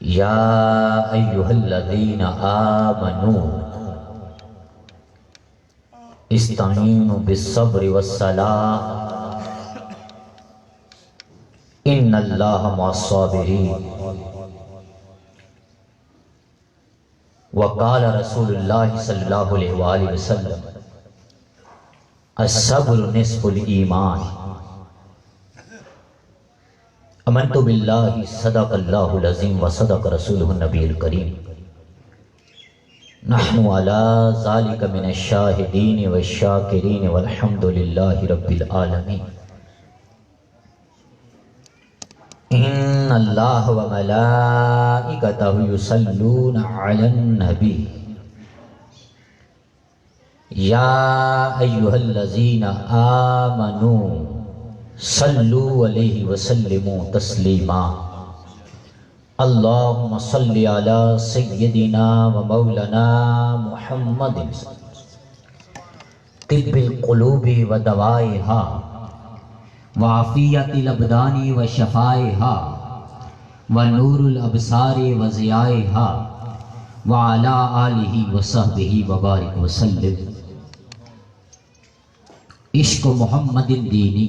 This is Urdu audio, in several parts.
یا ایھا الذین آمنوا استعینوا بالصبر والصلاۃ ان اللہ مع الصابرین وقال رسول اللہ صلی اللہ علیہ وآلہ وسلم الصبر نصف الایمان آمنت باللہ صدق اللہ العظیم وصدق رسولہ النبی الکریم نحن علی ذالک من الشاہدین والشاکرین والحمد للہ رب العالمین ان اللہ وملائکتہ یصلون علی النبی یا ایھا الذین آمنوا صلوا علیہ وسلموا تسلیما اللہم صل علی سیدنا و مولانا محمد طب القلوب و دوائها وعافیت الابدان و شفائها و نور الابصار و ضیائها وعلی آلہ و صحبہ وبارک وسلم عشق محمد دینی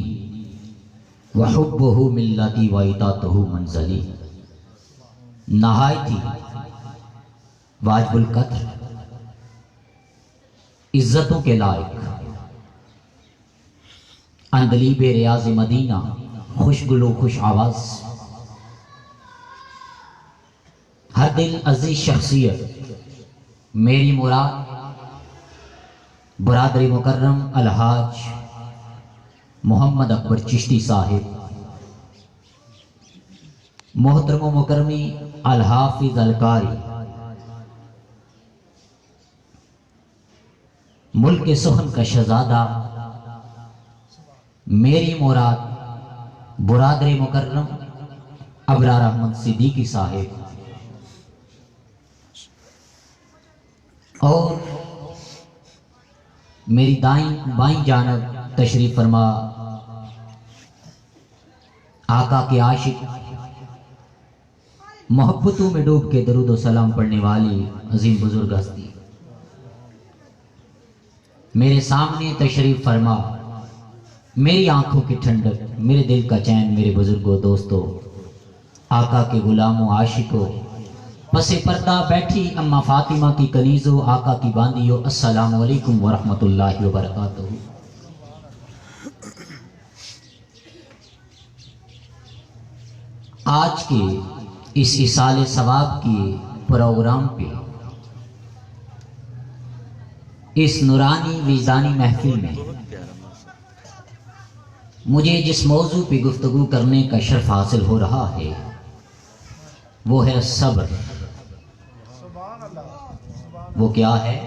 وحبہ ملتی و اطاعتہ منزلی نہایت ہی واجب القدر عزتوں کے لائق اندلیب ریاض مدینہ خوش گلو خوش آواز ہر دل عزیز شخصیت میری مراد برادری مکرم الحاج محمد اکبر چشتی صاحب محترم و مکرمی الحافظ القاری ملک سخن کا شہزادہ میری مراد برادری مکرم ابرار احمد صدیقی صاحب اور میری بائیں جانب تشریف فرما آقا کے عاشق محبتوں میں ڈوب کے درود و سلام پڑھنے والی عظیم بزرگ ہستی میرے سامنے تشریف فرما میری آنکھوں کی ٹھنڈک میرے دل کا چین میرے بزرگوں دوستوں آقا کے غلاموں عاشقوں پس پردہ بیٹھی اما فاطمہ کی کنیزوں آقا کی باندیوں السلام علیکم ورحمۃ اللہ وبرکاتہ آج کے اس ایصال ثواب کے پروگرام پہ اس نورانی وجدانی محفل میں مجھے جس موضوع پہ گفتگو کرنے کا شرف حاصل ہو رہا ہے وہ ہے صبر وہ کیا ہے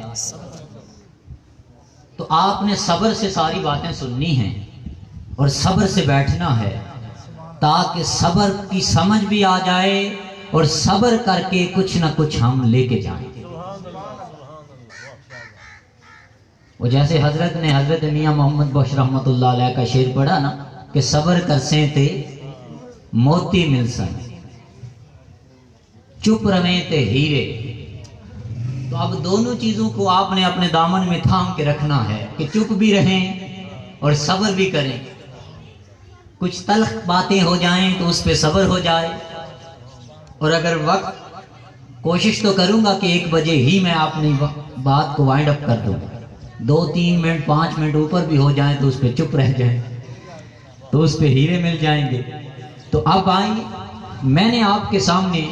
تو آپ نے صبر سے ساری باتیں سننی ہیں اور صبر سے بیٹھنا ہے تاکہ صبر کی سمجھ بھی آ جائے اور صبر کر کے کچھ نہ کچھ ہم لے کے جائیں وہ جیسے حضرت نے حضرت میاں محمد بخش رحمت اللہ علیہ کا شعر پڑھا نا کہ صبر کرسیں تے موتی مل سن چپ رہیں تے ہیرے تو اب دونوں چیزوں کو آپ نے اپنے دامن میں تھام کے رکھنا ہے کہ چپ بھی رہیں اور صبر بھی کریں کچھ تلخ باتیں ہو جائیں تو اس پہ صبر ہو جائے اور اگر وقت کوشش تو کروں گا کہ 1 بجے ہی میں اپنی بات کو وائنڈ اپ کر دوں 2-3 منٹ 5 منٹ اوپر بھی ہو جائیں تو اس پہ چپ رہ جائیں تو اس پہ ہیرے مل جائیں گے تو اب آئیں میں نے آپ کے سامنے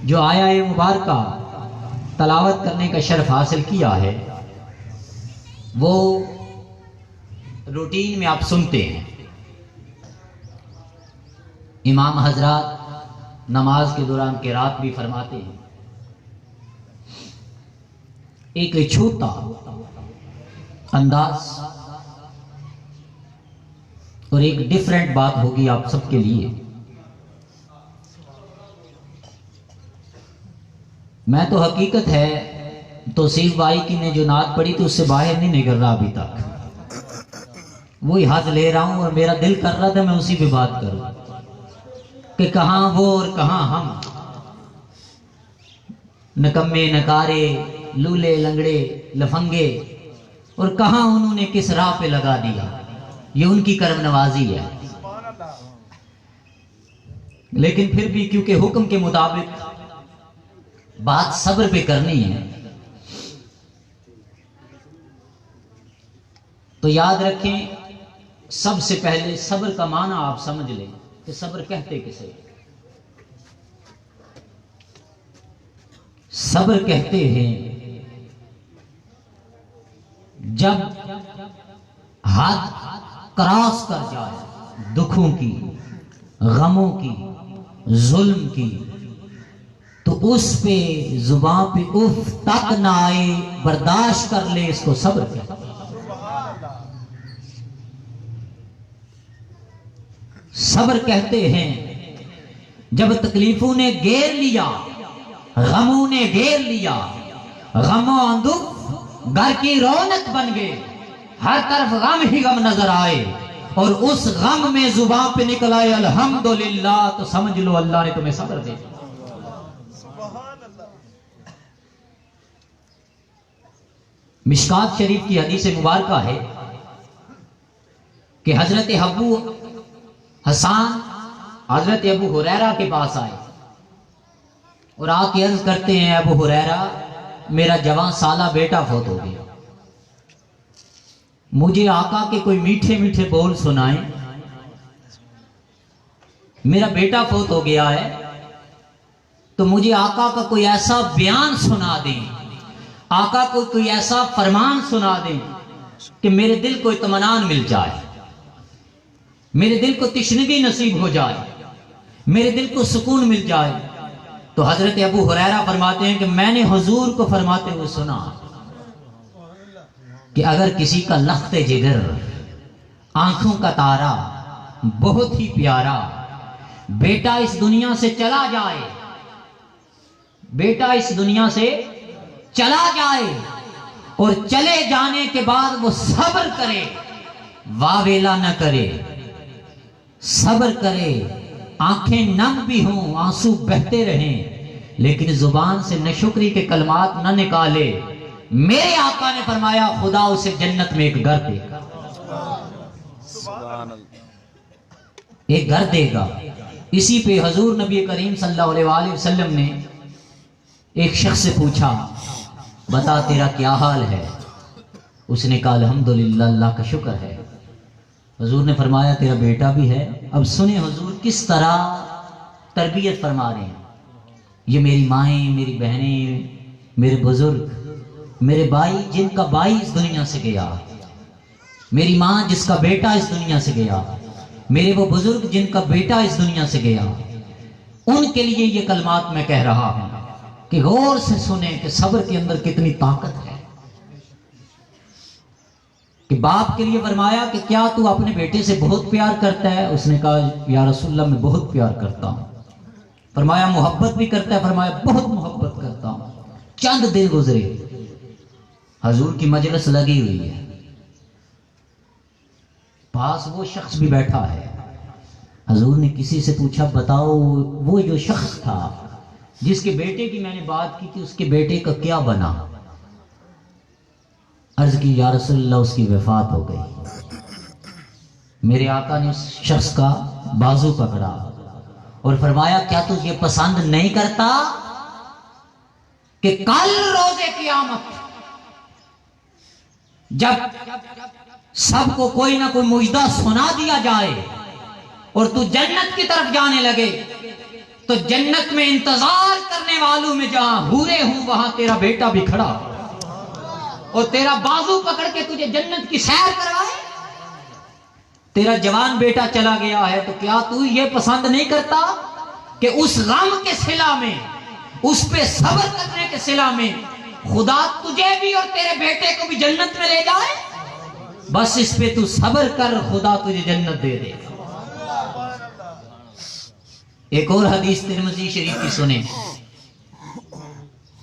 جو آیہ مبارکہ تلاوت کرنے کا شرف حاصل کیا ہے وہ روٹین میں آپ سنتے ہیں امام حضرات نماز کے دوران قرات بھی فرماتے ہیں ایک چھوٹا انداز اور ایک ڈیفرنٹ بات ہوگی آپ سب کے لیے میں تو حقیقت ہے توصیف بھائی کی نے جو نعت پڑھی تو اس سے باہر نہیں نکل رہا ابھی تک وہی حظ لے رہا ہوں اور میرا دل کر رہا تھا میں اسی پہ بات کروں کہ کہاں وہ اور کہاں ہم نکمے نکارے لولے لنگڑے لفنگے، اور کہاں انہوں نے کس راہ پہ لگا دیا. یہ ان کی کرم نوازی ہے. لیکن پھر بھی کیونکہ حکم کے مطابق بات صبر پہ کرنی ہے، تو یاد رکھیں سب سے پہلے صبر کا معنی آپ سمجھ لیں کہ صبر کہتے کسے. صبر کہتے ہیں جب حد کراس کر جائے دکھوں کی، غموں کی، ظلم کی، تو اس پہ زباں پہ اف تک نہ آئے، برداشت کر لے، اس کو صبر کہتے ہیں. صبر کہتے ہیں جب تکلیفوں نے گھیر لیا، غموں نے گھیر لیا، غموں دکھ گھر کی رونق بن گئے، ہر طرف غم ہی غم نظر آئے، اور اس غم میں زبان پہ نکل آئے الحمدللہ، تو سمجھ لو اللہ نے تمہیں صبر دے. مشکات شریف کی حدیث مبارکہ ہے کہ حضرت ابو حسان حضرت ابو ہریرہ کے پاس آئے اور آ کے عرض کرتے ہیں ابو ہریرہ میرا جوان سالہ بیٹا فوت ہو گیا، مجھے آقا کے کوئی میٹھے میٹھے بول سنائیں. میرا بیٹا فوت ہو گیا ہے تو مجھے آقا کا کوئی ایسا بیان سنا دیں، آقا کو کوئی ایسا فرمان سنا دیں کہ میرے دل کو اطمینان مل جائے، میرے دل کو تشنگی نصیب ہو جائے، میرے دل کو سکون مل جائے. تو حضرت ابو ہریرہ فرماتے ہیں کہ میں نے حضور کو فرماتے ہوئے سنا کہ اگر کسی کا لخت جگر، آنکھوں کا تارا، بہت ہی پیارا بیٹا اس دنیا سے چلا جائے، بیٹا اس دنیا سے چلا جائے اور چلے جانے کے بعد وہ صبر کرے، واویلا نہ کرے، صبر کرے، آنکھیں نم بھی ہوں، آنسو بہتے رہیں، لیکن زبان سے نشکری کے کلمات نہ نکالے، میرے آقا نے فرمایا خدا اسے جنت میں ایک گھر دے گا، ایک گھر دے گا. اسی پہ حضور نبی کریم صلی اللہ علیہ وآلہ وسلم نے ایک شخص سے پوچھا بتا تیرا کیا حال ہے؟ اس نے کہا الحمدللہ اللہ کا شکر ہے. حضور نے فرمایا تیرا بیٹا بھی ہے. اب سنیں حضور کس طرح تربیت فرما رہے ہیں. یہ میری مائیں، میری بہنیں، میرے بزرگ، میرے بھائی جن کا بھائی اس دنیا سے گیا، میری ماں جس کا بیٹا اس دنیا سے گیا، میرے وہ بزرگ جن کا بیٹا اس دنیا سے گیا، ان کے لیے یہ کلمات میں کہہ رہا ہوں کہ غور سے سنیں کہ صبر کے اندر کتنی طاقت ہے. کہ باپ کے لیے فرمایا کہ کیا تو اپنے بیٹے سے بہت پیار کرتا ہے؟ اس نے کہا یا رسول اللہ میں بہت پیار کرتا ہوں. فرمایا محبت بھی کرتا ہے؟ فرمایا بہت محبت کرتا ہوں. چند دن گزرے، حضور کی مجلس لگی ہوئی ہے، پاس وہ شخص بھی بیٹھا ہے. حضور نے کسی سے پوچھا بتاؤ وہ جو شخص تھا جس کے بیٹے کی میں نے بات کی تھی اس کے بیٹے کا کیا بنا؟ عرض کی یا رسول اللہ اس کی وفات ہو گئی. میرے آقا نے اس شخص کا بازو پکڑا اور فرمایا کیا تو یہ پسند نہیں کرتا کہ کل روز قیامت جب سب کو کوئی نہ کوئی مجدہ سنا دیا جائے اور تو جنت کی طرف جانے لگے تو جنت میں انتظار کرنے والوں میں جہاں حورے ہوں وہاں تیرا بیٹا بھی کھڑا اور تیرا بازو پکڑ کے تجھے جنت کی سیر کروائے؟ تیرا جوان بیٹا چلا گیا ہے تو کیا تو یہ پسند نہیں کرتا کہ اس غم کے صلہ میں، اس پہ صبر کرنے کے صلہ میں خدا تجھے بھی اور تیرے بیٹے کو بھی جنت میں لے جائے؟ بس اس پہ تو صبر کر، خدا تجھے جنت دے دے. ایک اور حدیث ترمذی شریف کی سنیں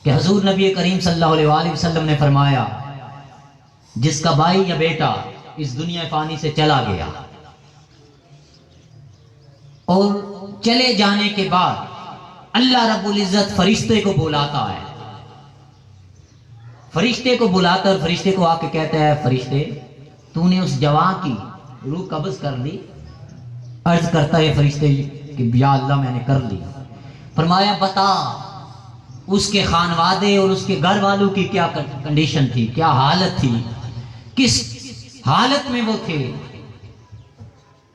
کہ حضور نبی کریم صلی اللہ علیہ وآلہ وسلم نے فرمایا جس کا بھائی یا بیٹا اس دنیا فانی سے چلا گیا اور چلے جانے کے بعد اللہ رب العزت فرشتے کو بلاتا ہے فرشتے کو بلاتا اور فرشتے کو آ کے کہتا ہے فرشتے تو نے اس جوان کی روح قبض کر لی؟ عرض کرتا ہے فرشتے کہ یا اللہ میں نے کر لی۔ فرمایا بتا اس کے خانوادے اور اس کے گھر والوں کی کیا کنڈیشن تھی، کیا حالت تھی، کس حالت میں وہ تھے؟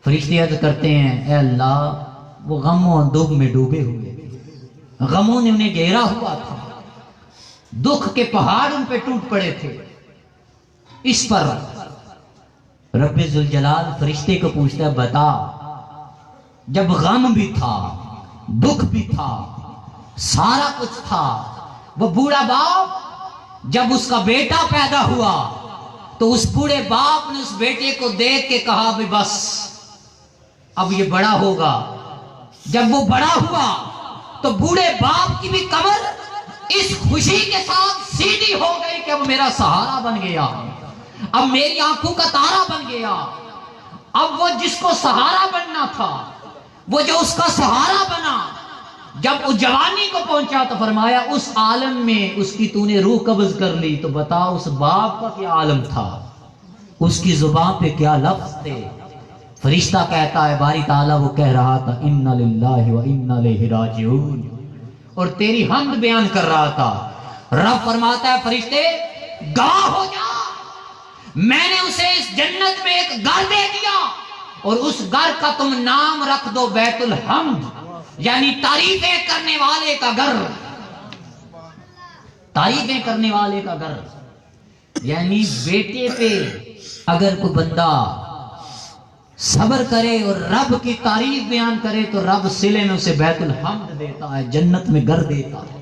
فرشتے عرض کرتے ہیں اے اللہ وہ غموں اور دکھ میں ڈوبے ہوئے، غموں نے انہیں گھیرا ہوا تھا، دکھ کے پہاڑ ان پہ ٹوٹ پڑے تھے۔ اس پر رب ذوالجلال فرشتے کو پوچھتا ہے بتا جب غم بھی تھا، دکھ بھی تھا، سارا کچھ تھا، وہ بوڑھا باپ جب اس کا بیٹا پیدا ہوا تو اس بوڑھے باپ نے اس بیٹے کو دیکھ کے کہا بھی بس اب یہ بڑا ہوگا۔ جب وہ بڑا ہوا تو بوڑھے باپ کی بھی کمر اس خوشی کے ساتھ سیدھی ہو گئی کہ اب میرا سہارا بن گیا، اب میری آنکھوں کا تارا بن گیا۔ اب وہ جس کو سہارا بننا تھا، وہ جو اس کا سہارا بنا، جب وہ جوانی کو پہنچا تو فرمایا اس عالم میں اس کی تو نے روح قبض کر لی، تو بتا اس باپ کا کیا عالم تھا، اس کی زبان پہ کیا لفظ تھے؟ فرشتہ کہتا ہے باری تعالیٰ وہ کہہ رہا تھا اِنَّ لِلَّهِ وَإِنَّ إِلَيْهِ رَاجِعُونَ، اور تیری حمد بیان کر رہا تھا۔ رب فرماتا ہے فرشتے گواہ ہو جا، میں نے اسے اس جنت میں ایک گھر دے دیا اور اس گھر کا تم نام رکھ دو بیت الحمد، یعنی تعریفیں کرنے والے کا گھر، تعریفیں کرنے والے کا گھر۔ یعنی بیٹے پہ اگر کوئی بندہ صبر کرے اور رب کی تعریف بیان کرے تو رب صلے میں اسے بیت الحمد دیتا ہے، جنت میں گھر دیتا ہے،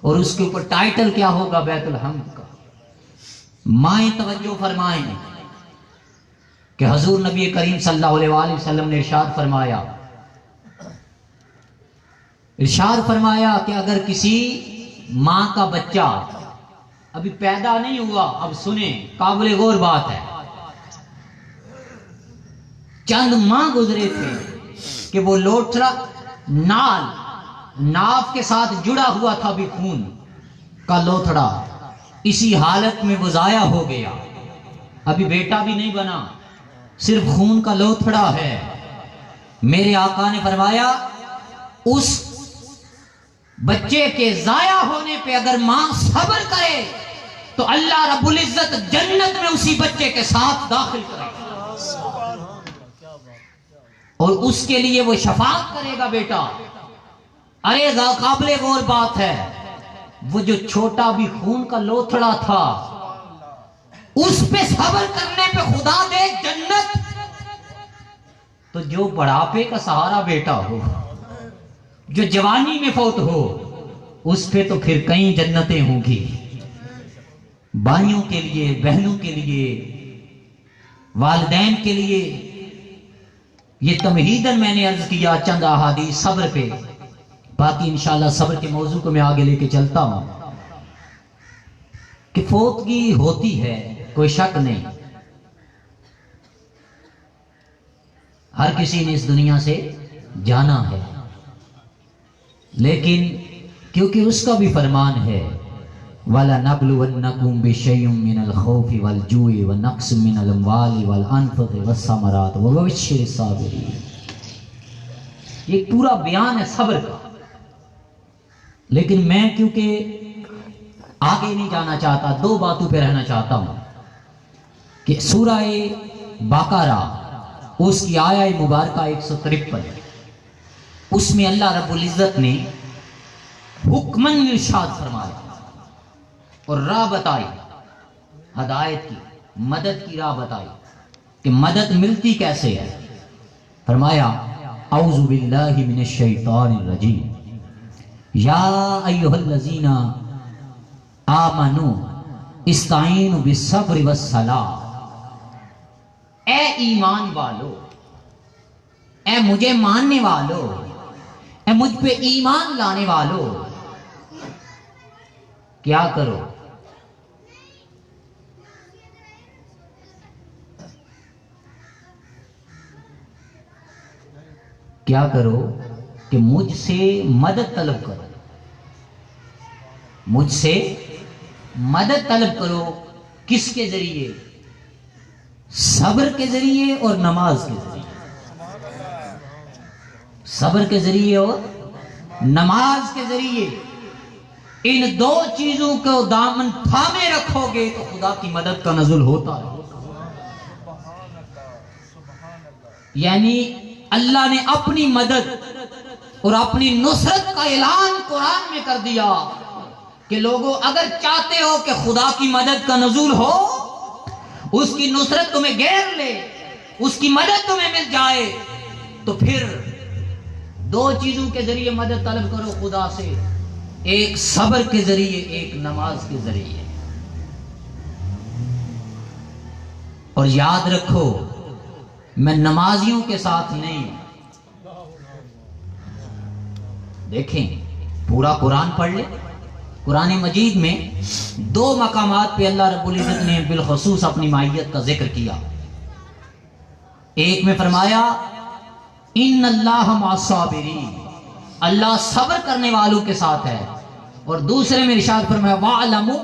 اور اس کے اوپر ٹائٹل کیا ہوگا؟ بیت الحمد کا۔ مائیں توجہ فرمائیں کہ حضور نبی کریم صلی اللہ علیہ وآلہ وسلم نے ارشاد فرمایا کہ اگر کسی ماں کا بچہ ابھی پیدا نہیں ہوا، اب سنیں قابل غور بات ہے، چند ماہ گزرے تھے کہ وہ لوٹھڑا ناف کے ساتھ جڑا ہوا تھا بھی خون کا لوتھڑا، اسی حالت میں وہ ضائع ہو گیا، ابھی بیٹا بھی نہیں بنا، صرف خون کا لوتھڑا ہے۔ میرے آقا نے فرمایا اس بچے کے ضائع ہونے پہ اگر ماں صبر کرے تو اللہ رب العزت جنت میں اسی بچے کے ساتھ داخل کرے اور اس کے لیے وہ شفاعت کرے گا بیٹا۔ ارے قابل غور بات ہے، وہ جو چھوٹا بھی خون کا لوتھڑا تھا اس پہ صبر کرنے پہ خدا دے جنت، تو جو بڑھاپے کا سہارا بیٹا ہو، جو جوانی میں فوت ہو، اس پہ تو پھر کئی جنتیں ہوں گی۔ بھائیوں کے لیے، بہنوں کے لیے، والدین کے لیے یہ تمہیدن میں نے عرض کیا چند احادیث صبر پہ، باقی انشاءاللہ صبر کے موضوع کو میں آگے لے کے چلتا ہوں۔ کہ فوتگی ہوتی ہے کوئی شک نہیں، ہر کسی نے اس دنیا سے جانا ہے، لیکن کیونکہ اس کا بھی فرمان ہے وَلَنَبْلُوَنَّكُمْ بِشَيْءٍ مِّنَ الْخَوْفِ وَالْجُوعِ وَنَقْصٍ مِّنَ الْأَمْوَالِ وَالْأَنفُسِ وَالثَّمَرَاتِ وَبَشِّرِ الصَّابِرِينَ۔ یہ پورا بیان ہے صبر کا، لیکن میں کیونکہ آگے نہیں جانا چاہتا، دو باتوں پہ رہنا چاہتا ہوں کہ سورہ بقرہ اس کی آیہ مبارکہ 153، اس میں اللہ رب العزت نے حکمن ارشاد فرمایا اور راہ بتائی، ہدایت کی، مدد کی راہ بتائی کہ مدد ملتی کیسے ہے۔ فرمایا اعوذ باللہ من الشیطان الرجیم یا ایھا الذین آمنوا استعینوا بالصبر والصلاۃ، اے ایمان والو، اے مجھے ماننے والو، اے مجھ پہ ایمان لانے والو، کیا کرو؟ کیا کرو کہ مجھ سے مدد طلب کرو، مجھ سے مدد طلب کرو کس کے ذریعے؟ صبر کے ذریعے اور نماز کے ذریعے. صبر کے ذریعے اور نماز کے ذریعے. ان دو چیزوں کو دامن تھامے رکھو گے تو خدا کی مدد کا نزول ہوتا ہے. یعنی اللہ نے اپنی مدد اور اپنی نصرت کا اعلان قرآن میں کر دیا کہ لوگوں اگر چاہتے ہو کہ خدا کی مدد کا نزول ہو، اس کی نصرت تمہیں گھیر لے، اس کی مدد تمہیں مل جائے، تو پھر دو چیزوں کے ذریعے مدد طلب کرو خدا سے، ایک صبر کے ذریعے، ایک نماز کے ذریعے. اور یاد رکھو میں نمازیوں کے ساتھ نہیں. دیکھیں پورا قرآن پڑھ لے. قرآن مجید میں دو مقامات پہ اللہ رب العزت نے بالخصوص اپنی معیت کا ذکر کیا. ایک میں فرمایا ان اللہ مع الصابرین، اللہ صبر کرنے والوں کے ساتھ ہے. اور دوسرے میں ارشاد فرمایا وَاعْلَمُوا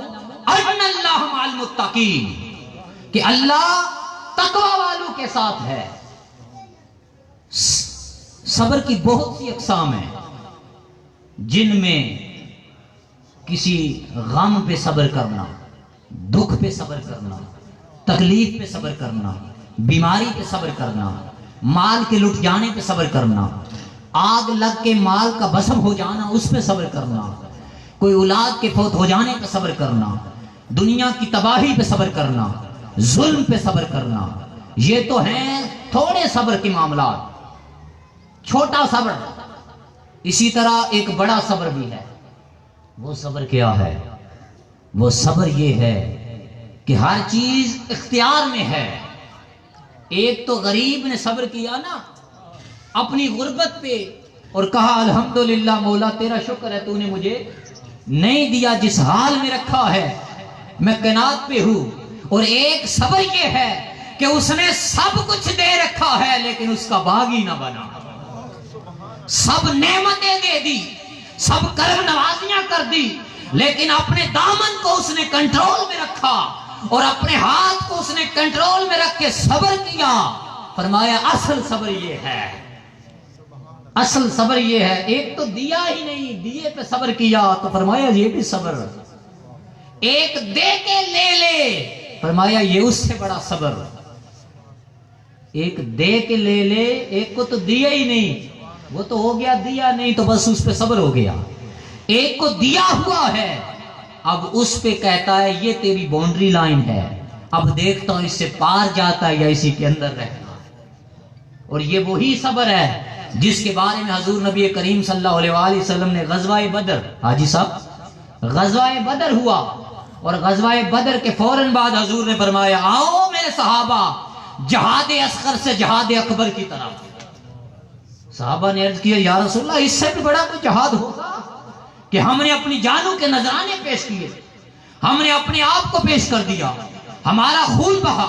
أَنَّ اللَّهَ مَعَ الْمُتَّقِينَ، کہ اللہ تقوی والوں کے ساتھ ہے. صبر کی بہت سی اقسام ہیں، جن میں کسی غم پہ صبر کرنا، دکھ پہ صبر کرنا، تکلیف پہ صبر کرنا، بیماری پہ صبر کرنا، مال کے لٹ جانے پہ صبر کرنا، آگ لگ کے مال کا بسم ہو جانا اس پہ صبر کرنا، کوئی اولاد کے فوت ہو جانے پہ صبر کرنا، دنیا کی تباہی پہ صبر کرنا، ظلم پہ صبر کرنا. یہ تو ہیں تھوڑے صبر کے معاملات، چھوٹا صبر. اسی طرح ایک بڑا صبر بھی ہے. وہ صبر کیا ہے؟ وہ صبر یہ ہے کہ ہر چیز اختیار میں ہے. ایک تو غریب نے صبر کیا نا اپنی غربت پہ اور کہا الحمدللہ مولا تیرا شکر ہے تو نے مجھے نہیں دیا، جس حال میں رکھا ہے میں قناعت پہ ہوں. اور ایک صبر یہ ہے کہ اس نے سب کچھ دے رکھا ہے لیکن اس کا باغی نہ بنا. سب نعمتیں دے دی، سب کرم نوازیاں کر دی، لیکن اپنے دامن کو اس نے کنٹرول میں رکھا اور اپنے ہاتھ کو اس نے کنٹرول میں رکھ کے صبر کیا. فرمایا اصل صبر یہ ہے، اصل صبر یہ ہے. ایک تو دیا ہی نہیں، دیے پہ صبر کیا تو فرمایا یہ بھی صبر. ایک دے کے لے لے، فرمایا یہ اس سے بڑا صبر. ایک دے کے لے لے، ایک کو تو دیا ہی نہیں، وہ تو ہو گیا دیا نہیں تو بس اس پہ صبر ہو گیا. ایک کو دیا ہوا ہے، اب اس پہ کہتا ہے یہ تیری باؤنڈری لائن ہے، اب دیکھتا ہوں اس سے پار جاتا ہے یا اسی کے اندر رہتا. اور یہ وہی صبر ہے جس کے بارے میں حضور نبی کریم صلی اللہ علیہ وآلہ وسلم نے غزوہ بدر، حاجی صاحب غزوہ بدر ہوا اور غزوہ بدر کے فوراً بعد حضور نے فرمایا آؤ میرے صحابہ جہاد اصغر سے جہاد اکبر کی طرف. صحابہ نے عرض کیا یا رسول اللہ اس سے بھی بڑا کوئی جہاد ہوگا کہ ہم نے اپنی جانوں کے نذرانے پیش کیے، ہم نے اپنے آپ کو پیش کر دیا، ہمارا خون بہا،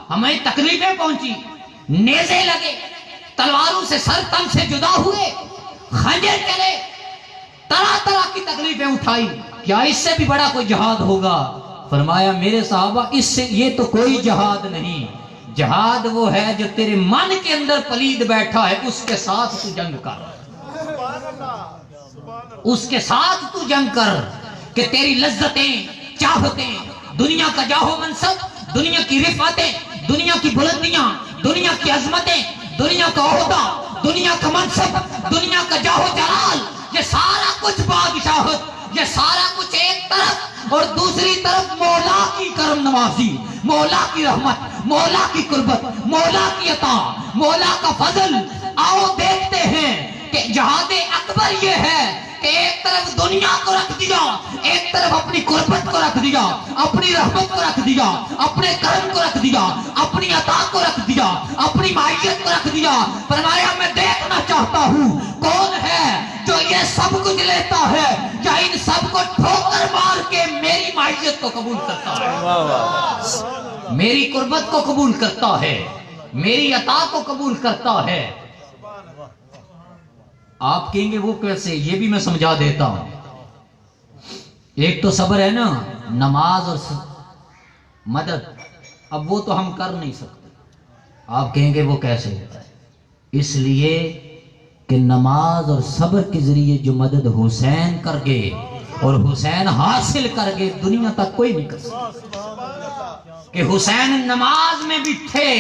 ہمیں تکلیفیں پہنچی، نیزے لگے، تلواروں سے سر تن سے جدا ہوئے، خنجر چلے، طرح طرح کی تکلیفیں اٹھائی، کیا اس سے بھی بڑا کوئی جہاد ہوگا؟ فرمایا میرے صحابہ اس سے یہ تو کوئی جہاد نہیں. جہاد وہ ہے جو تیرے من کے اندر پلید بیٹھا ہے، اس کے ساتھ تو جنگ کر، اس کے ساتھ تو جنگ کر کہ تیری لذتیں، چاہتیں، دنیا کا جاہ و منصب، دنیا کی رفعتیں، دنیا کی بلندیاں، دنیا کی عظمتیں، دنیا کا عہدہ، دنیا کا منصب، دنیا کا جاہ و جلال، یہ سارا کچھ بادشاہت، یہ سارا کچھ ایک طرف، اور دوسری طرف مولا کی کرم نوازی، مولا کی رحمت، مولا کی قربت، مولا کی عطا، مولا کا فضل. آؤ دیکھتے ہیں کہ جہاد اکبر یہ ہے کہ ایک طرف دنیا کو رکھ دیا، ایک طرف اپنی قربت کو رکھ دیا، اپنی رحمت کو رکھ دیا، اپنے کرم کو رکھ دیا، اپنی عطا کو رکھ دیا، اپنی معیت کو رکھ دیا. فرمایا میں دیکھنا چاہتا ہوں کون ہے جو یہ سب کچھ لیتا ہے یا ان سب کو ٹھوکر مار کے میری معیت کو قبول کرتا ہے، میری قربت کو قبول کرتا ہے، میری عطا کو قبول کرتا ہے. آپ کہیں گے وہ کیسے؟ یہ بھی میں سمجھا دیتا ہوں. ایک تو صبر ہے نا نماز اور مدد، اب وہ تو ہم کر نہیں سکتے. آپ کہیں گے وہ کیسے ہوتا ہے؟ اس لیے کہ نماز اور صبر کے ذریعے جو مدد حسین کر گئے اور حسین حاصل کر گئے، دنیا تک کوئی نہیں کر سکتا. کہ حسین نماز میں بھی تھے،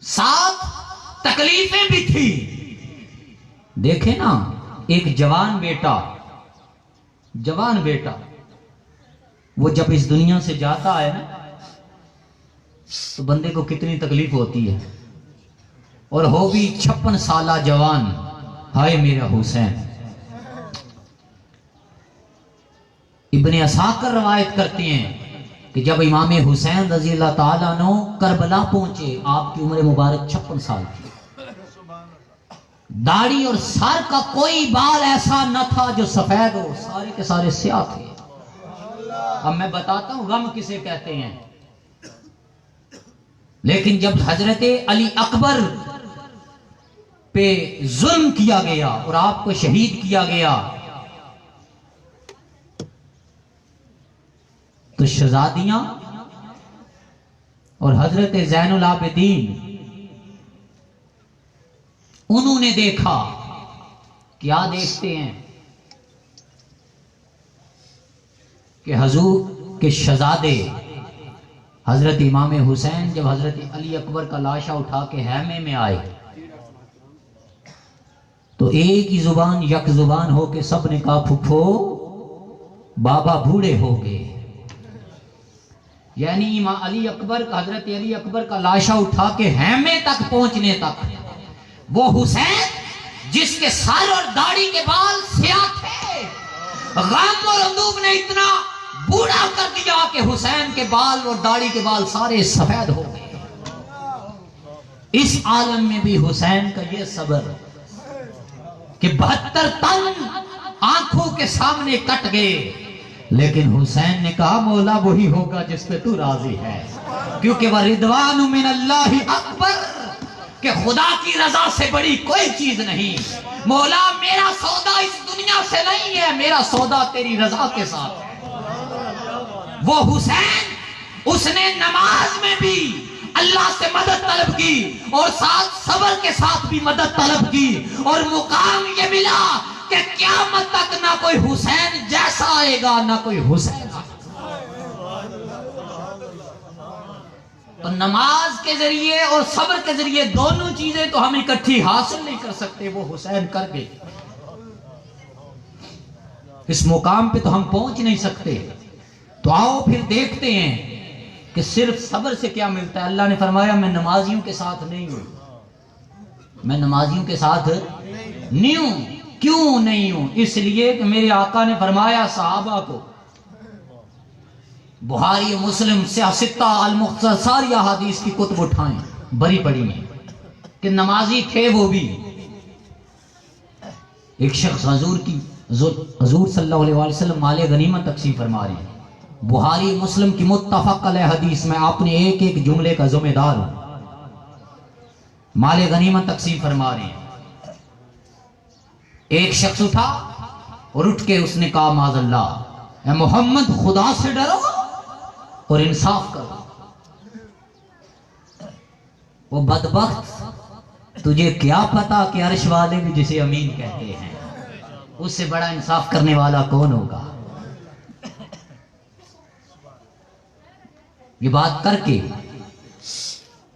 ساتھ تکلیفیں بھی تھی. دیکھیں نا، ایک جوان بیٹا وہ جب اس دنیا سے جاتا ہے نا تو بندے کو کتنی تکلیف ہوتی ہے، اور ہو بھی 56 سالہ جوان. ہائے میرا حسین. ابن عساکر روایت کرتے ہیں کہ جب امام حسین رضی اللہ تعالیٰ عنہ کربلا پہنچے، آپ کی عمر مبارک 56 سال تھی. داڑھی اور سر کا کوئی بال ایسا نہ تھا جو سفید ہو، سارے کے سارے سیاہ تھے. اب میں بتاتا ہوں غم کسے کہتے ہیں. لیکن جب حضرت علی اکبر پہ ظلم کیا گیا اور آپ کو شہید کیا گیا تو شہزادیاں اور حضرت زین العابدین انہوں نے دیکھا. کیا دیکھتے ہیں؟ کہ حضور کے شہزادے حضرت امام حسین جب حضرت علی اکبر کا لاشا اٹھا کے خیمے میں آئے تو ایک ہی زبان یک زبان ہو کے سب نے کہا پھپھو بابا بوڑھے ہو گئے. یعنی امام علی اکبر کا، حضرت علی اکبر کا لاشا اٹھا کے خیمے تک پہنچنے تک وہ حسین جس کے سر اور داڑھی کے بال سیاہ تھے، غم اور اندوب نے اتنا بوڑھا کر دیا کہ حسین کے بال اور داڑھی کے بال سارے سفید ہو گئے. اس عالم میں بھی حسین کا یہ صبر کہ 72 تن آنکھوں کے سامنے کٹ گئے، لیکن حسین نے کہا مولا وہی ہوگا جس پہ تو راضی ہے، کیونکہ وہ رضوان من اللہ اکبر، کہ خدا کی رضا سے بڑی کوئی چیز نہیں. مولا میرا سودا اس دنیا سے نہیں ہے، میرا سودا تیری رضا کے ساتھ ہے. وہ حسین اس نے نماز میں بھی اللہ سے مدد طلب کی اور ساتھ صبر کے ساتھ بھی مدد طلب کی، اور مقام یہ ملا کہ قیامت تک نہ کوئی حسین جیسا آئے گا نہ کوئی حسین. تو نماز کے ذریعے اور صبر کے ذریعے دونوں چیزیں تو ہم اکٹھی حاصل نہیں کر سکتے، وہ حسین کر گئے. اس مقام پہ تو ہم پہنچ نہیں سکتے. تو آؤ پھر دیکھتے ہیں کہ صرف صبر سے کیا ملتا ہے. اللہ نے فرمایا میں نمازیوں کے ساتھ نہیں ہوں، میں نمازیوں کے ساتھ نہیں ہوں. کیوں نہیں ہوں؟ اس لیے کہ میرے آقا نے فرمایا صحابہ کو، بخاری و مسلم ستہ المختصر ساری احادیث کی کتب اٹھائیں، بری پڑی ہیں کہ نمازی تھے وہ بھی. ایک شخص حضور صلی اللہ علیہ وسلم مال غنیمت تقسیم فرما رہے ہیں. بخاری مسلم کی متفق علیہ حدیث میں آپ نے ایک ایک جملے کا ذمہ دار ہوں. مال غنیمت تقسیم فرما رہے ہیں. ایک شخص اٹھا اور اٹھ کے اس نے کہا معاذ اللہ اے محمد خدا سے ڈرو اور انصاف کرو. وہ بدبخت، تجھے کیا پتا کہ عرش والے بھی جسے امین کہتے ہیں، اس سے بڑا انصاف کرنے والا کون ہوگا. یہ بات کر کے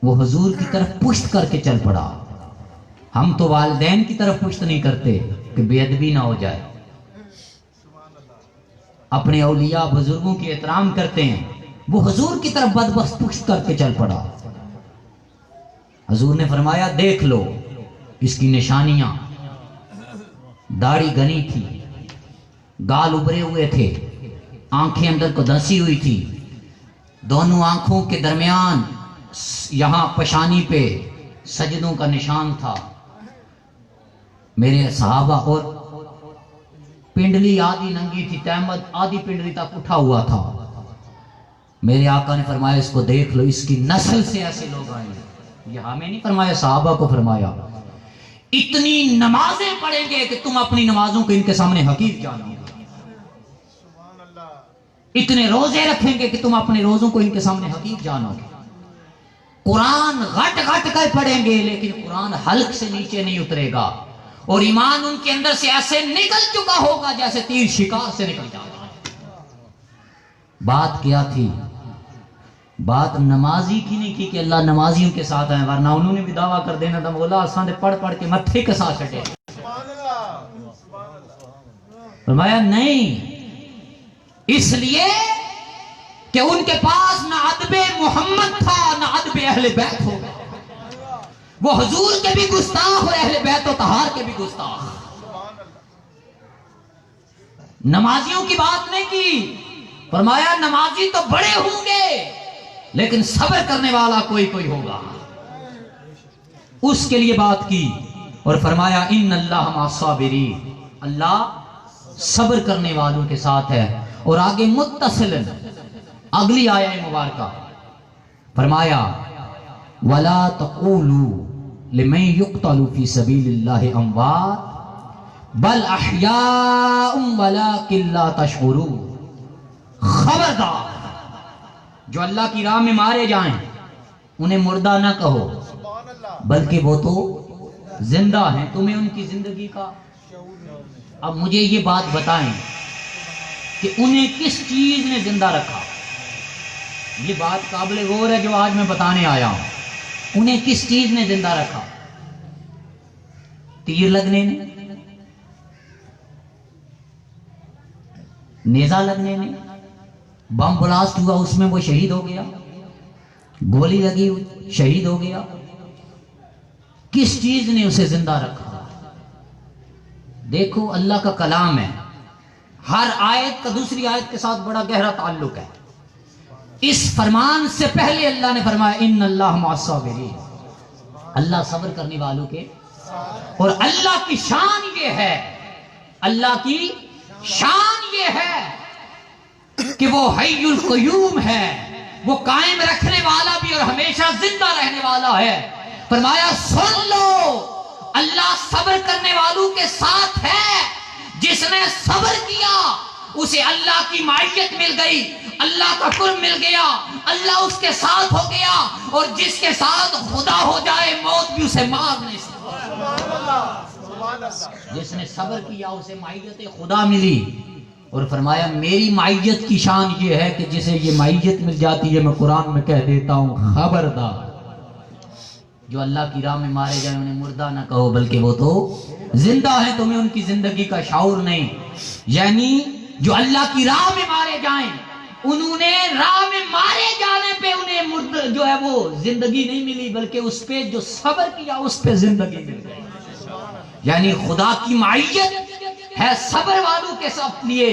وہ حضور کی طرف پشت کر کے چل پڑا. ہم تو والدین کی طرف پشت نہیں کرتے کہ بے ادبی نہ ہو جائے، اپنے اولیاء بزرگوں کی احترام کرتے ہیں. وہ حضور کی طرف بدبخت پشت کر کے چل پڑا. حضور نے فرمایا دیکھ لو اس کی نشانیاں. داڑھی گنی تھی، گال ابھرے ہوئے تھے، آنکھیں اندر کو دھنسی ہوئی تھی، دونوں آنکھوں کے درمیان یہاں پشانی پہ سجدوں کا نشان تھا. میرے صحابہ اور پنڈلی آدھی ننگی تھی، تہمد آدھی پنڈلی تک اٹھا ہوا تھا. میرے آقا نے فرمایا اس کو دیکھ لو، اس کی نسل سے ایسے لوگ آئیں گے. یہ ہمیں نہیں فرمایا، صحابہ کو فرمایا. اتنی نمازیں پڑھیں گے کہ تم اپنی نمازوں کو ان کے سامنے حقیر جانو گے. اتنے روزے رکھیں گے کہ تم اپنے روزوں کو ان کے سامنے حقیق جانو گے. قرآن گھٹ گھٹ کر پڑھیں گے لیکن قرآن حلق سے نیچے نہیں اترے گا, اور ایمان ان کے اندر سے ایسے نکل چکا ہوگا جیسے تیر شکار سے نکل جاتا ہے. بات کیا تھی؟ بات نمازی کی نہیں کی کہ اللہ نمازیوں کے ساتھ ہیں, ورنہ انہوں نے بھی دعویٰ کر دینا تھا مولا آسان دے پڑھ پڑھ کے متھے کے ساتھ چھٹے. فرمایا نہیں, اس لیے کہ ان کے پاس نہ ادب محمد تھا نہ ادب اہل بیت ہو گئے. وہ حضور کے بھی گستاخ اور اہل بیت و طہار کے بھی گستاخ. نمازیوں کی بات نہیں کی, فرمایا نمازی تو بڑے ہوں گے لیکن صبر کرنے والا کوئی کوئی ہوگا. اس کے لیے بات کی اور فرمایا ان اللہ مع الصابرین, اللہ صبر کرنے والوں کے ساتھ ہے. اور آگے متصل اگلی آیہ مبارکہ فرمایا وَلَا تَقُولُوا لِمَنْ يُقْتَلُ فِي سَبِيلِ اللَّهِ أَمْوَاتٌ بَلْ أَحْيَاءٌ وَلَكِنْ لَا تَشْعُرُونَ. خبردار جو اللہ کی راہ میں مارے جائیں انہیں مردہ نہ کہو بلکہ وہ تو زندہ ہیں, تمہیں ان کی زندگی کا. اب مجھے یہ بات بتائیں کہ انہیں کس چیز نے زندہ رکھا؟ یہ بات قابل غور ہے جو آج میں بتانے آیا ہوں. انہیں کس چیز نے زندہ رکھا؟ تیر لگنے نے, نیزہ لگنے نے, بم بلاسٹ ہوا اس میں وہ شہید ہو گیا, گولی لگی شہید ہو گیا. کس چیز نے اسے زندہ رکھا؟ دیکھو اللہ کا کلام ہے, ہر آیت کا دوسری آیت کے ساتھ بڑا گہرا تعلق ہے. اس فرمان سے پہلے اللہ نے فرمایا ان اللہ مع الصابرین, اللہ صبر کرنے والوں کے. اور اللہ کی شان یہ ہے, اللہ کی شان یہ ہے کہ وہ حی القیوم ہے, وہ قائم رکھنے والا بھی اور ہمیشہ زندہ رہنے والا ہے. فرمایا سن لو اللہ صبر کرنے والوں کے ساتھ ہے. جس نے صبر کیا اسے اللہ کی معیت مل گئی, اللہ کا قرب مل گیا, اللہ اس کے ساتھ ہو گیا. اور جس کے ساتھ خدا ہو جائے موت بھی اسے مار نہیں سکتی. جس نے صبر کیا اسے معیت خدا ملی. اور فرمایا میری معیت کی شان یہ ہے کہ جسے یہ معیت مل جاتی ہے میں قرآن میں کہہ دیتا ہوں خبردار جو اللہ کی راہ میں مارے جائیں انہیں مردہ نہ کہو بلکہ وہ تو زندہ ہیں, تمہیں ان کی زندگی کا شعور نہیں. یعنی جو اللہ کی راہ میں مارے جائیں انہوں نے راہ میں مارے جانے پہ انہیں جو ہے وہ زندگی نہیں ملی بلکہ اس پہ جو صبر کیا اس پہ زندگی مل گئی. یعنی خدا کی معیت ہے صبر والوں کے ساتھ لیے,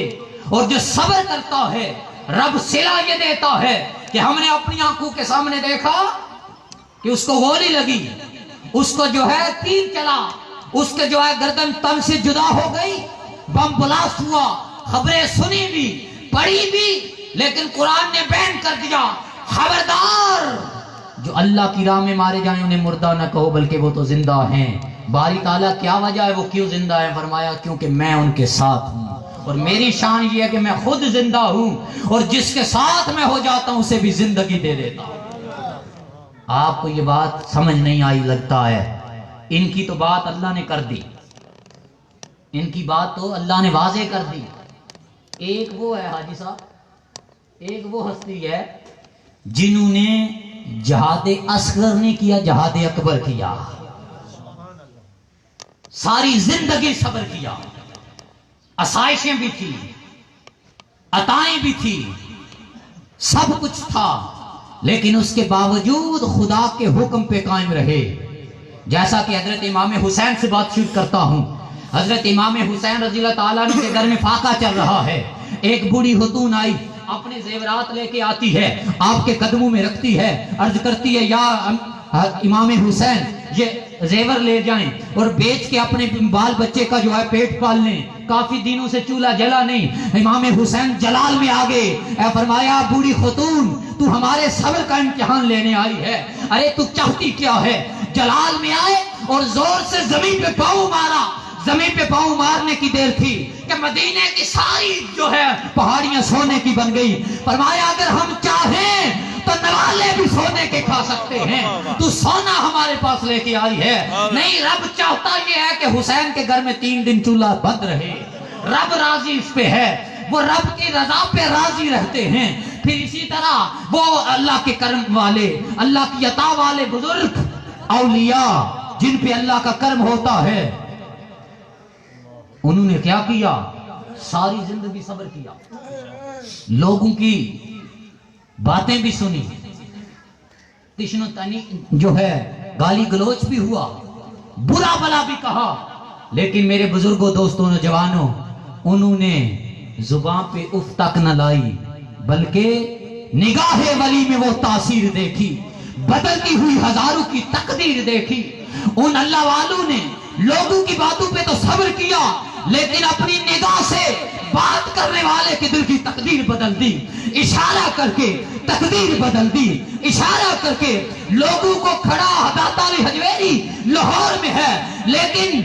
اور جو صبر کرتا ہے رب صلہ یہ دیتا ہے کہ ہم نے اپنی آنکھوں کے سامنے دیکھا کہ اس کو گولی لگی, اس کو جو ہے تیر چلا, اس کے جو ہے گردن تن سے جدا ہو گئی, بم بلاسٹ ہوا, خبریں سنی بھی پڑھی بھی, لیکن قرآن نے بین کر دیا خبردار جو اللہ کی راہ میں مارے جائیں انہیں مردہ نہ کہو بلکہ وہ تو زندہ ہیں. باری تعالیٰ کیا وجہ ہے وہ کیوں زندہ ہے؟ فرمایا کیونکہ میں ان کے ساتھ ہوں, اور میری شان یہ ہے کہ میں خود زندہ ہوں اور جس کے ساتھ میں ہو جاتا ہوں اسے بھی زندگی دے دیتا ہوں. آپ کو یہ بات سمجھ نہیں آئی لگتا ہے. ان کی تو بات اللہ نے کر دی, ان کی بات تو اللہ نے واضح کر دی. ایک وہ ہے حاجی صاحب, ایک وہ ہستی ہے جنہوں نے جہاد اصغر نے کیا, جہاد اکبر کیا, ساری زندگی صبر کیا, آسائشیں بھی تھی, عطائیں بھی تھی, سب کچھ تھا, لیکن اس کے باوجود خدا کے حکم پہ قائم رہے. جیسا کہ حضرت امام حسین سے بات شروع کرتا ہوں. حضرت امام حسین رضی اللہ تعالیٰ عنہ کے گھر میں فاقہ چل رہا ہے. ایک بوڑھی خاتون آئی, اپنے زیورات لے کے آتی ہے, آپ کے قدموں میں رکھتی ہے, عرض کرتی ہے یا امام حسین یہ زیور لے جائیں اور بیچ کے اپنے بال بچے کا جو ہے پیٹ پال لیں, کافی دنوں سے چولہا جلا نہیں. امام حسین جلال میں آگے فرمایا بوڑھی خاتون تو ہمارے صبر کا امتحان لینے آئی ہے, ارے تو چاہتی کیا ہے؟ جلال میں آئے اور زور سے زمین پہ پاؤں مارا, زمین پہ پاؤں مارنے کی دیر تھی کہ مدینے کی ساری جو ہے پہاڑیاں سونے کی بن گئی. فرمایا اگر ہم چاہیں تو نوالے بھی سونے کے کھا سکتے ہیں, تو سونا ہمارے پاس لے کے آئی ہے. نہیں, رب چاہتا یہ ہے کہ حسین کے گھر میں 3 دن چولہا بند رہے. رب راضی اس پہ ہے, وہ رب کی رضا پہ راضی رہتے ہیں. پھر اسی طرح وہ اللہ کے کرم والے, اللہ کی عطا والے بزرگ اولیاء جن پہ اللہ کا کرم ہوتا ہے, انہوں نے کیا کیا؟ ساری زندگی صبر کیا, لوگوں کی باتیں بھی سنی, تشن و تنی جو ہے گالی گلوچ بھی ہوا, برا بلا بھی کہا, لیکن میرے بزرگوں, دوستوں, نوجوانوں, انہوں نے زبان پہ اف تک نہ لائی, بلکہ نگاہ ولی میں وہ تاثیر دیکھی, بدلتی ہوئی ہزاروں کی تقدیر دیکھی. ان اللہ والوں نے لوگوں کی باتوں پہ تو صبر کیا, لیکن اپنی نگاہ سے بات کرنے والے کے دل کی تقدیر بدل دی, اشارہ کر کے تقدیر بدل دی, اشارہ کر کے لوگوں کو کھڑا داتا علی حجویری لاہور میں ہے, لیکن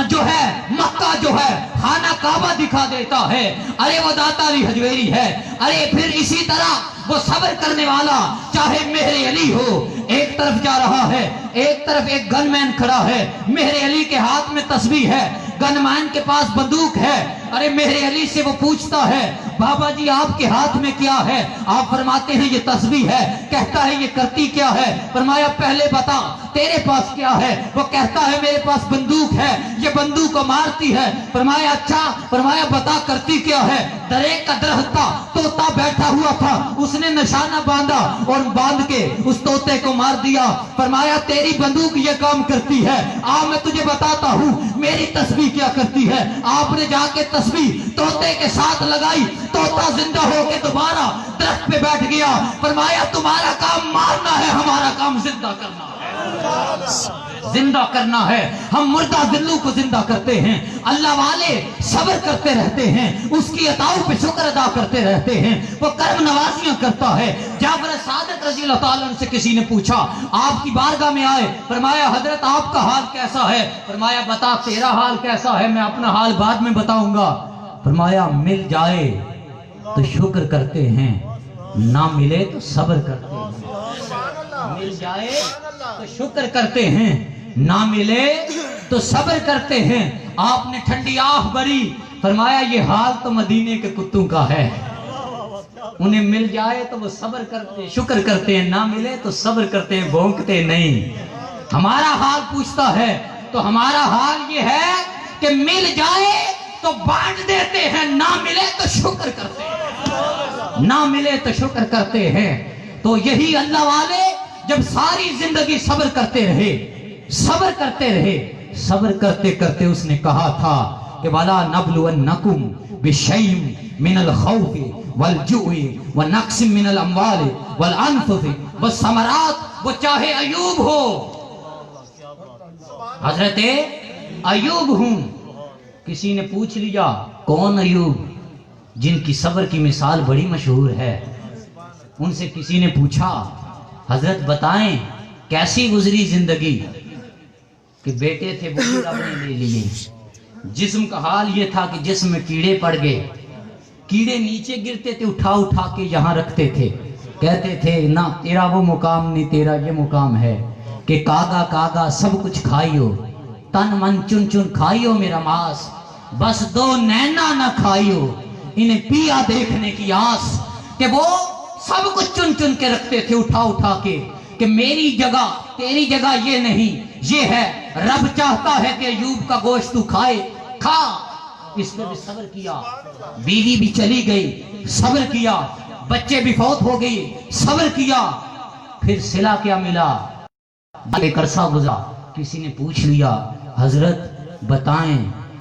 جو ہے مکہ جو ہے خانہ کعبہ دکھا دیتا ہے, ارے وہ داتا علی حجویری ہے. ارے پھر اسی طرح وہ صبر کرنے والا, چاہے مہر علی ہو, ایک طرف جا رہا ہے, ایک طرف ایک گن مین کھڑا ہے, مہر علی کے ہاتھ میں تسبیح ہے, گن مین کے پاس بندوق ہے. ارے مہر علی سے وہ پوچھتا ہے, بابا جی آپ کے ہاتھ میں کیا ہے؟ آپ فرماتے ہیں یہ تسبیح ہے. کہتا ہے یہ کرتی کیا ہے؟ فرمایا پہلے بتا تیرے پاس کیا ہے؟ وہ کہتا ہے میرے پاس بندوق ہے, یہ بندوق کو مارتی ہے. فرمایا اچھا, فرمایا بتا کرتی کیا ہے؟ درخت کا درخت تھا, طوطا بیٹھا ہوا تھا, اس نے نشانہ باندھا اور باندھ کے اس طوطے کو مار دیا. فرمایا تیری بندوق یہ کام کرتی ہے, میں تجھے بتاتا ہوں میری تسبیح کیا کرتی ہے. آپ نے جا کے تسبیح طوطے کے ساتھ لگائی, طوطا زندہ ہو کے دوبارہ درخت پہ بیٹھ گیا. فرمایا تمہارا کام مارنا ہے, ہمارا کام زندہ کرنا ہے, زندہ کرنا ہے. ہم مردہ دلوں کو زندہ کرتے ہیں. اللہ والے صبر کرتے رہتے ہیں, اس کی عطاؤں پہ شکر ادا کرتے رہتے ہیں, وہ کرم نوازیاں کرتا ہے. جعفر صادق رضی اللہ تعالیٰ عنہ سے کسی نے پوچھا, آپ کی بارگاہ میں آئے, فرمایا حضرت آپ کا حال کیسا ہے؟ فرمایا بتا تیرا حال کیسا ہے, میں اپنا حال بعد میں بتاؤں گا. فرمایا مل جائے تو شکر کرتے ہیں, نہ ملے تو صبر کرتے ہیں. مل جائے تو شکر کرتے ہیں, نہ ملے تو صبر کرتے ہیں. آپ نے ٹھنڈی آہ بری, فرمایا یہ حال تو مدینے کے کتوں کا ہے, انہیں مل جائے تو وہ صبر کرتے شکر کرتے ہیں, نہ ملے تو صبر کرتے ہیں, بھونکتے نہیں. ہمارا حال پوچھتا ہے تو ہمارا حال یہ ہے کہ مل جائے تو بانٹ دیتے ہیں, نہ ملے تو شکر کرتے ہیں, نہ ملے تو شکر کرتے ہیں. تو یہی اللہ والے جب ساری زندگی صبر کرتے رہے, صبر کرتے رہے, صبر کرتے کرتے اس نے کہا تھا کہ وَلَا نَبْلُوَنَّكُمْ بِشَيْءٍ مِنَ الْخَوْفِ وَالْجُوعِ وَنَقْصٍ مِنَ الْأَمْوَالِ وَالْأَنفُسِ وَالثَّمَرَاتِ. وہ چاہے ایوب ہو, حضرت ایوب ہوں. کسی نے پوچھ لیا کون ایوب, جن کی صبر کی مثال بڑی مشہور ہے. ان سے کسی نے پوچھا حضرت بتائیں کیسی گزری زندگی؟ کہ بیٹے تھے وہ رب نے لے لیے. جسم کا حال یہ تھا کہ جسم میں کیڑے پڑ گئے, کیڑے نیچے گرتے تھے, اٹھا اٹھا کے یہاں رکھتے تھے. کہتے تھے نہ تیرا وہ مقام نہیں, تیرا یہ مقام ہے کہ کاغا کاغا سب کچھ کھائیو, تن من چن چن کھائیو میرا ماس, بس 2 نینا نہ کھائیو, انہیں پیا دیکھنے کی آس. کہ وہ سب کچھ چن چن کے رکھتے تھے, اٹھا اٹھا کے, کہ میری جگہ تیری جگہ یہ نہیں, یہ ہے. رب چاہتا ہے کہ ایوب کا گوشت تو کھائے, کھا. اس پہ بھی صبر کیا, بیوی بھی چلی گئی, صبر کیا, بچے بھی فوت ہو گئی, صبر کیا. پھر صلہ کیا ملا, ایک عرصہ گزرا. کسی نے پوچھ لیا حضرت بتائیں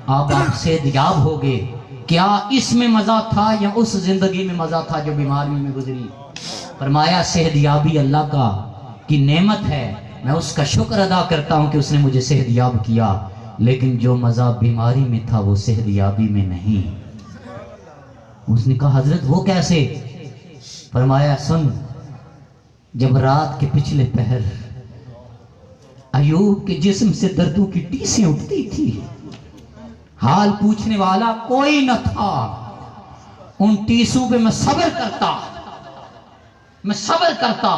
آپ صحت یاب ہو گئے, کیا اس میں مزہ تھا یا اس زندگی میں مزہ تھا جو بیماری میں گزری؟ فرمایا صحت یابی اللہ کا کی نعمت ہے, میں اس کا شکر ادا کرتا ہوں کہ اس نے مجھے صحت یاب کیا, لیکن جو مزہ بیماری میں تھا وہ صحت یابی میں نہیں. اس نے کہا حضرت وہ کیسے؟ فرمایا سن, جب رات کے پچھلے پہر ایوب کے جسم سے دردوں کی ٹیسیں اٹھتی تھی, حال پوچھنے والا کوئی نہ تھا. ان ٹیسوں پہ میں صبر کرتا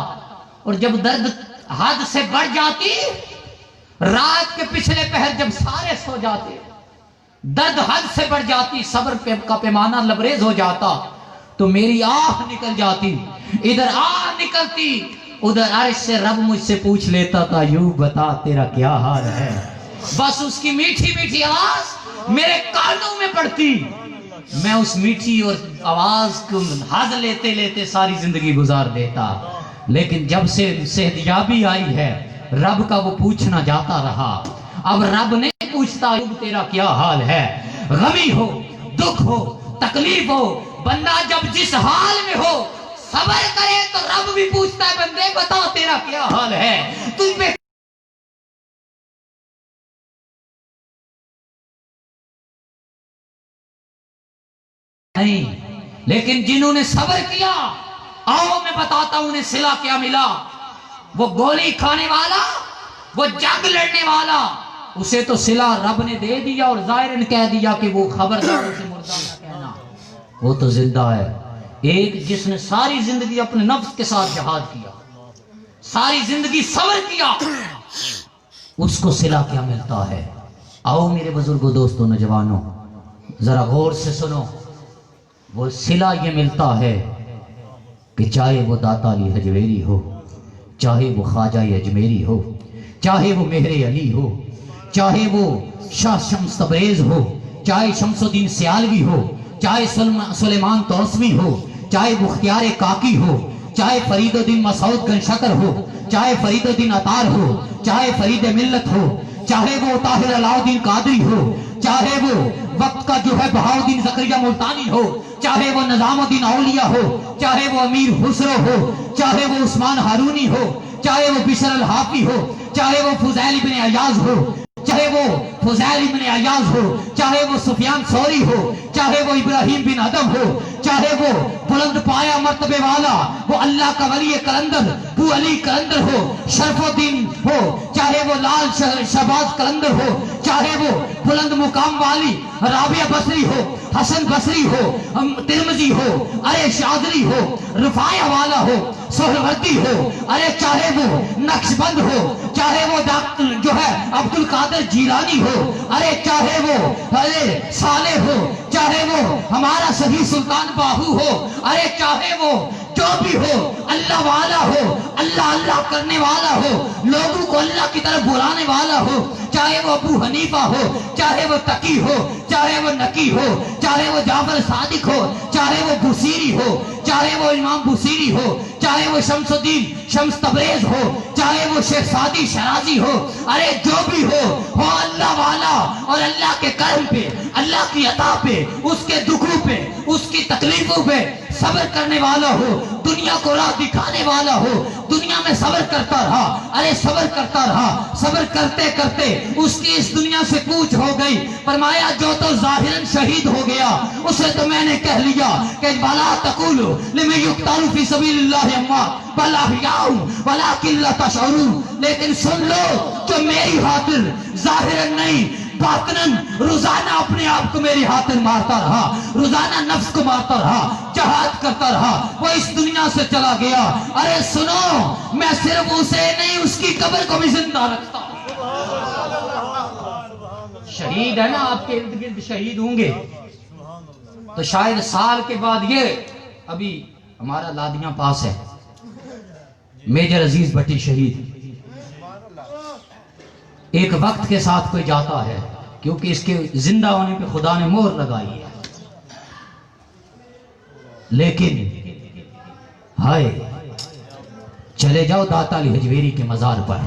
اور جب درد حد سے بڑھ جاتی، رات کے پچھلے پہر جب سارے سو جاتے، درد حد سے بڑھ جاتی، صبر کا پیمانہ لبریز ہو جاتا، تو میری آہ نکل جاتی. ادھر آہ نکلتی، ادھر عرش سے رب مجھ سے پوچھ لیتا تھا یوں بتا تیرا کیا حال ہے. بس اس کی میٹھی میٹھی آواز میرے کانوں میں پڑتی، میں اس میٹھی اور آواز کو حد لیتے لیتے ساری زندگی گزار دیتا. لیکن جب سے صحتیابی آئی ہے، رب کا وہ پوچھنا جاتا رہا. اب رب نے پوچھتا تیرا کیا حال ہے. غمی ہو، دکھ ہو، تکلیف ہو، بندہ جب جس حال میں ہو صبر کرے تو رب بھی پوچھتا ہے بندے بتا تیرا کیا حال ہے. تجھ پہ نہیں، لیکن جنہوں نے صبر کیا، آؤ میں بتاتا ہوں انہیں صلہ کیا ملا. وہ گولی کھانے والا، وہ جنگ لڑنے والا، اسے تو صلہ رب نے دے دیا اور ظاہراً کہہ دیا کہ وہ خبردار اسے مردہ نہ کہنا، وہ تو زندہ ہے. ایک جس نے ساری زندگی اپنے نفس کے ساتھ جہاد کیا، ساری زندگی صبر کیا، اس کو صلہ کیا ملتا ہے. آؤ میرے بزرگوں، دوستوں، نوجوانوں، ذرا غور سے سنو. وہ صلہ یہ ملتا ہے کہ چاہے وہ داتا علی حجویری ہو، چاہے وہ خواجہ اجمیری ہو، چاہے وہ مہر علی ہو، چاہے وہ شاہ شمس تبریز ہو، چاہے شمس الدین سیالوی ہو، چاہے سلیمان توسوی ہو، چاہے بختیار کاکی ہو، چاہے فرید الدین مسعود گن شکر ہو، چاہے فرید الدین عطار ہو، چاہے فرید ملت ہو، چاہے وہ طاہر علاؤدین قادری ہو، چاہے وہ وقت کا جو ہے بہاؤدین زکریا ملتانی ہو، چاہے وہ نظام الدین اولیاء ہو، چاہے وہ امیر خسرو ہو، چاہے وہ عثمان ہارونی ہو، چاہے وہ بشر الحافی ہو، چاہے وہ فضیل بن عیاض ہو، چاہے وہ فضیل بن عیاض ہو، چاہے وہ سفیان ثوری ہو، چاہے وہ ابراہیم بن ادم ہو، چاہے وہ بلند پایا مرتبے والا وہ اللہ کا ولی قلندر بو علی قلندر ہو، شرف الدین ہو، چاہے وہ لال شہباز قلندر ہو، چاہے وہ بلند مقام والی رابعہ بصری ہو، حسن بصری ہو، ترمذی ہو، ارے شاذلی ہو، رفاعہ والا ہو، سہروردی ہو، ارے چاہے وہ نقشبند ہو، چاہے وہ ڈاکٹر جو ہے عبد القادر جیلانی ہو، ارے چاہے وہ ارے صالح ہو، چاہے وہ ہمارا صحیح سلطان باہو ہو، ارے چاہے وہ جو بھی ہو اللہ والا ہو، اللہ اللہ کرنے والا ہو، لوگوں کو اللہ کی طرف بلانے والا ہو، چاہے وہ ابو حنیفہ ہو، چاہے وہ تقی ہو، چاہے وہ نقی ہو، چاہے وہ جعفر صادق ہو، چاہے وہ بصیری ہو، چاہے وہ امام بصیری ہو، چاہے وہ شمس الدین شمس تبریز ہو، چاہے وہ شیخ سعدی شرازی ہو، ارے جو بھی ہو اللہ والا اور اللہ کے کرم پہ، اللہ کی عطا پہ، اس کے دکھوں پہ، اس کی تکلیفوں پہ صبر کرنے والا ہو، دنیا کو راہ دکھانے والا ہو، دنیا میں صبر کرتا رہا، ارے صبر کرتا رہا، صبر کرتے کرتے اس کی اس دنیا سے کوچ ہو گئی. فرمایا جو تو ظاہراً شہید ہو گیا اسے تو میں نے کہہ لیا کہ وَلَا تَقُولُوا لِمَن يُقْتَلُ فِي سَبِيلِ اللَّهِ أَمْوَاتٌ بَلْ أَحْيَاءٌ وَلَٰكِن لَّا تَشْعُرُونَ. لیکن سن لو جو میری خاطر ظاہراً نہیں باطناً روزانہ اپنے آپ کو میری خاطر مارتا رہا، روزانہ نفس کو مارتا رہا، جہاد کرتا رہا، وہ اس دنیا سے چلا گیا. ارے سنو میں صرف اسے نہیں اس کی قبر کو بھی زندہ رکھتا ہوں. شہید ہے نا، آپ کے ارد گرد شہید ہوں گے تو شاید سال کے بعد یہ ابھی ہمارا لادیاں پاس ہے میجر عزیز بھٹی شہید، ایک وقت کے ساتھ کوئی جاتا ہے کیونکہ اس کے زندہ ہونے پہ خدا نے مہر لگائی ہے. لیکن ہائے چلے جاؤ داتا علی حجویری کے مزار پر،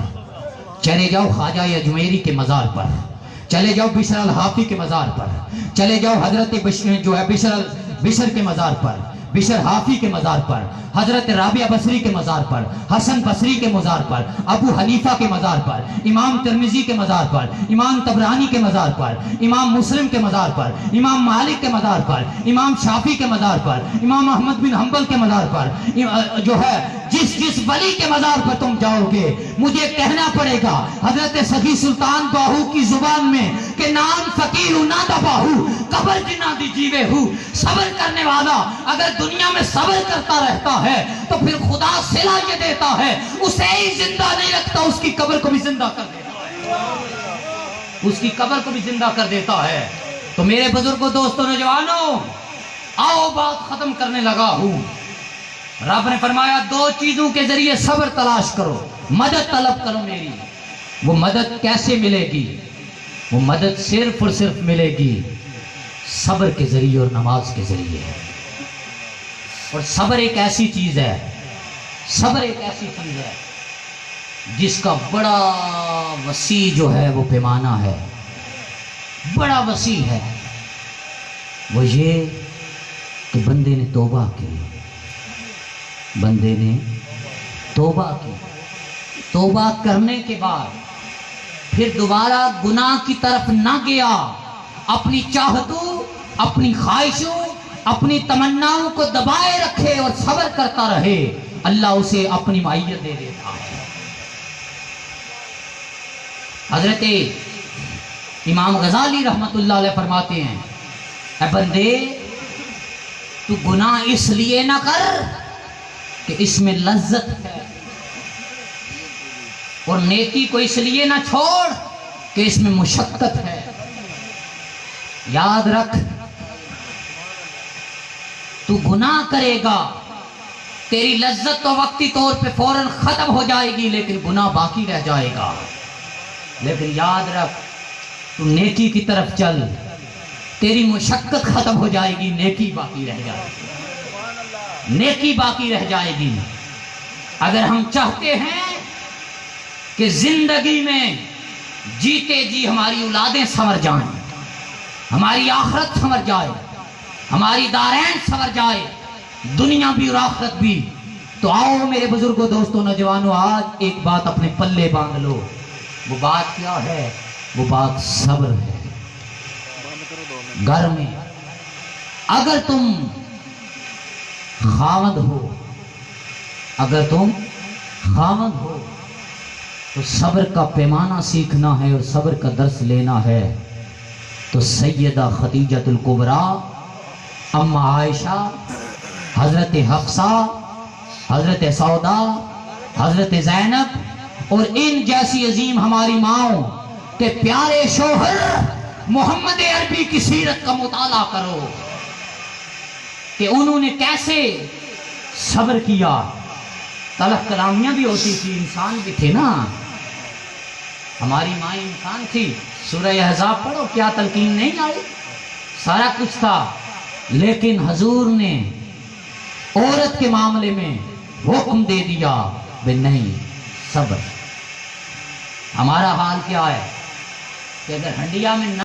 چلے جاؤ خواجہ اجمیری کے مزار پر، چلے جاؤ بشر الحافی کے مزار پر، چلے جاؤ حضرت جو ہے بشر کے مزار پر، بشر حافی کے مزار پر، حضرت رابعہ بصری کے مزار پر، حسن بصری کے مزار پر، ابو حنیفہ کے مزار پر، امام ترمذی کے مزار پر، امام طبرانی کے مزار پر، امام مسلم کے مزار پر، امام مالک کے مزار پر، امام شافعی کے مزار پر، امام احمد بن حنبل کے مزار پر، جو ہے جس ولی کے مزار پر تم جاؤ گے مجھے کہنا پڑے گا حضرت سخی سلطان باہو کی زبان میں کہ نام فقیر نہ دباہو قبر جنا دی جیوے ہو. صبر کرنے والا اگر دنیا میں صبر کرتا رہتا ہے تو پھر خدا صلہ یہ دیتا ہے اسے ہی زندہ نہیں رکھتا, اس کی قبر کو بھی زندہ کر دیتا ہے, اس کی قبر کو بھی زندہ کر دیتا ہے. تو میرے بزرگوں, دوستوں, نوجوانوں, آؤ بات ختم کرنے لگا ہوں. رب نے فرمایا دو چیزوں کے ذریعے صبر تلاش کرو, مدد طلب کرو میری. وہ مدد کیسے ملے گی؟ وہ مدد صرف اور صرف ملے گی صبر کے ذریعے اور نماز کے ذریعے. اور صبر ایک ایسی چیز ہے, صبر ایک ایسی چیز ہے جس کا بڑا وسیع جو ہے وہ پیمانہ ہے, بڑا وسیع ہے. وہ یہ کہ بندے نے توبہ کی, بندے نے توبہ کی, توبہ کرنے کے بعد پھر دوبارہ گناہ کی طرف نہ گیا, اپنی چاہتوں, اپنی خواہشوں, اپنی تمناؤں کو دبائے رکھے اور صبر کرتا رہے, اللہ اسے اپنی معیت دے دیتا ہے. حضرت امام غزالی رحمت اللہ علیہ فرماتے ہیں اے بندے تو گناہ اس لیے نہ کر کہ اس میں لذت ہے, اور نیکی کو اس لیے نہ چھوڑ کہ اس میں مشقت ہے. یاد رکھ تو گناہ کرے گا, تیری لذت تو وقتی طور پہ فوراً ختم ہو جائے گی لیکن گناہ باقی رہ جائے گا. لیکن یاد رکھ تو نیکی کی طرف چل, تیری مشقت ختم ہو جائے گی, نیکی باقی رہ جائے گی, نیکی باقی رہ جائے گی. اگر ہم چاہتے ہیں کہ زندگی میں جیتے جی ہماری اولادیں سنور جائیں, ہماری آخرت سنور جائے, ہماری دارین سنور جائے, دنیا بھی اور آخرت بھی, تو آؤ میرے بزرگوں, دوستوں, نوجوانوں, آج ایک بات اپنے پلے باندھ لو. وہ بات کیا ہے؟ وہ بات صبر ہے. گھر میں اگر تم خاوند ہو, اگر تم خاوند ہو تو صبر کا پیمانہ سیکھنا ہے اور صبر کا درس لینا ہے. تو سیدہ خدیجۃ الکبریٰ, ام عائشہ, حضرت حفصہ, حضرت سودا, حضرت زینب اور ان جیسی عظیم ہماری ماؤں کے پیارے شوہر محمد عربی کی سیرت کا مطالعہ کرو کہ انہوں نے کیسے صبر کیا. تلخ کلامیاں بھی ہوتی تھی, انسان بھی تھے نا, ہماری ماں انسان تھی. سورہ احزاب پڑھو, کیا تلقین نہیں آئی, سارا کچھ تھا, لیکن حضور نے عورت کے معاملے میں حکم دے دیا بے نہیں صبر. ہمارا حال کیا ہے کہ اگر ہنڈیا میں